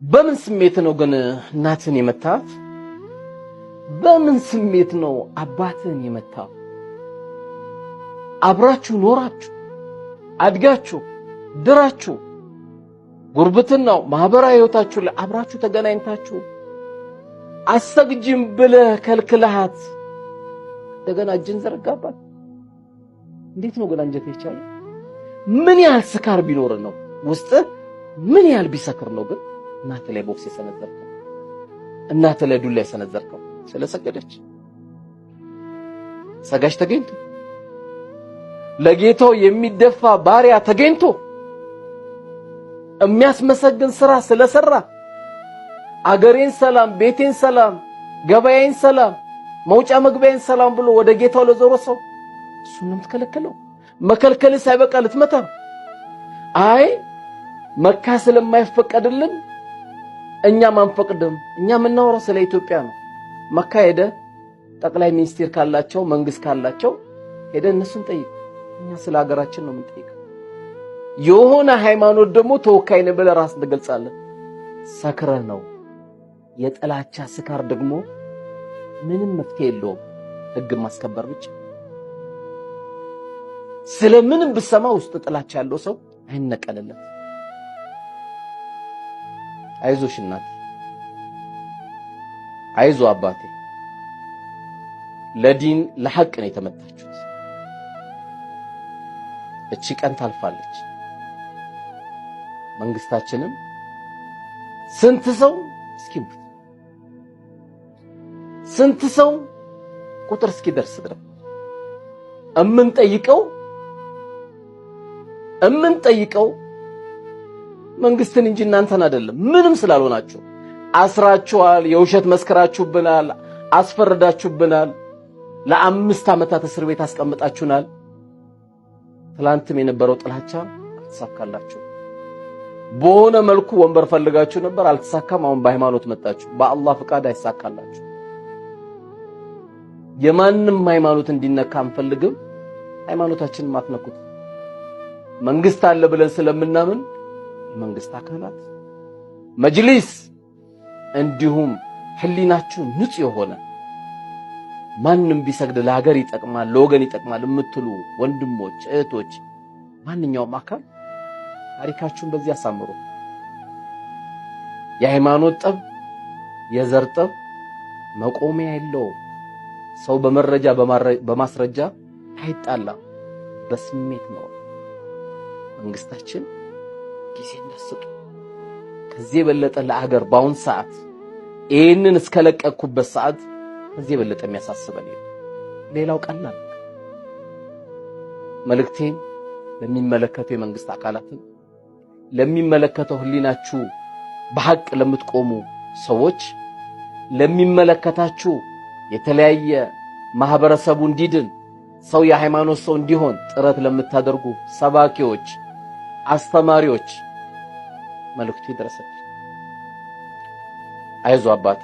በምን ስሜት ነው ግን እናትን የመታት? በምን ስሜት ነው አባትን የመታው? አብራችሁ ኖራችሁ አድጋችሁ ድራችሁ ጉርብትናው ማህበራዊ ህይወታችሁ ላይ አብራችሁ ተገናኝታችሁ አሰግጂም ብለህ ከልክለሃት እንደገና እጅን ዘረጋባት። እንዴት ነው ግን አንጀት ይቻላል? ምን ያህል ስካር ቢኖር ነው ውስጥ ምን ያህል ቢሰክር ነው ግን እናት ላይ ቦክስ የሰነዘርከው? እናት ላይ ዱላ የሰነዘርከው ስለሰገደች? ሰጋሽ ተገኝቶ ለጌታው የሚደፋ ባሪያ ተገኝቶ የሚያስመሰግን ስራ ስለሰራ አገሬን ሰላም፣ ቤቴን ሰላም፣ ገበያዬን ሰላም፣ መውጫ መግቢያዬን ሰላም ብሎ ወደ ጌታው ለዞረ ሰው እሱን ነው የምትከለክለው? መከልከል ሳይበቃ ልትመታ? አይ መካ ስለማይፈቀድልን እኛም አንፈቅድም። እኛ የምናወራው ስለ ኢትዮጵያ ነው። መካ ሄደ ጠቅላይ ሚኒስትር ካላቸው መንግስት ካላቸው ሄደ እነሱን ጠይቅ። እኛ ስለ ሀገራችን ነው የምንጠይቀው። የሆነ ሃይማኖት ደግሞ ተወካይ ነህ ብለህ ራስን ትገልጻለህ። ሰክረህ ነው። የጥላቻ ስካር ደግሞ ምንም መፍትሄ የለውም፣ ህግ ማስከበር ብቻ። ስለምንም ብሰማ ውስጥ ጥላቻ ያለው ሰው አይነቀልለት። አይዞሽ እናት፣ አይዞ አባቴ፣ ለዲን ለሐቅ ነው የተመታችሁት። እቺ ቀን ታልፋለች። መንግስታችንም ስንት ሰው እስኪሞት ስንት ሰው ቁጥር እስኪደርስ ድረስ እምንጠይቀው መንግስትን እንጂ እናንተን አይደለም። ምንም ስላልሆናችሁ አስራችኋል፣ የውሸት መስከራችሁብናል፣ አስፈረዳችሁብናል፣ ለ5 ዓመታት እስር ቤት አስቀምጣችሁናል። ትላንትም የነበረው ጥላቻ አልተሳካላችሁ። በሆነ መልኩ ወንበር ፈልጋችሁ ነበር፣ አልተሳካም። አሁን በሃይማኖት መጣችሁ። በአላህ ፍቃድ አይሳካላችሁ። የማንም ሃይማኖት እንዲነካ አንፈልግም። ሃይማኖታችንን ማትነኩት። መንግስት አለ ብለን ስለምናምን መንግስት አካላት መጅሊስ እንዲሁም ህሊናችሁ ንጹህ የሆነ ማንም ቢሰግድ ለሀገር ይጠቅማል ለወገን ይጠቅማል የምትሉ ወንድሞች እህቶች፣ ማንኛውም አካል ታሪካችሁን በዚህ አሳምሩ። የሃይማኖት ጠብ የዘር ጠብ መቆሚያ የለውም። ሰው በመረጃ በማስረጃ አይጣላም፣ በስሜት ነው። መንግስታችን ጊዜ እንዳሰጡ ከዚህ የበለጠ ለሀገር ባውን ሰዓት ይሄንን እስከለቀኩበት ሰዓት ከዚህ የበለጠ የሚያሳስበን ሌላው ቀላል። መልእክቴን ለሚመለከቱ የመንግስት አካላትን ለሚመለከተው ህሊናችሁ በሐቅ ለምትቆሙ ሰዎች ለሚመለከታችሁ የተለያየ ማህበረሰቡ እንዲድን ሰው የሃይማኖት ሰው እንዲሆን ጥረት ለምታደርጉ ሰባኪዎች፣ አስተማሪዎች መልእክቱ ይድረሳችሁ። አይዞ አባቴ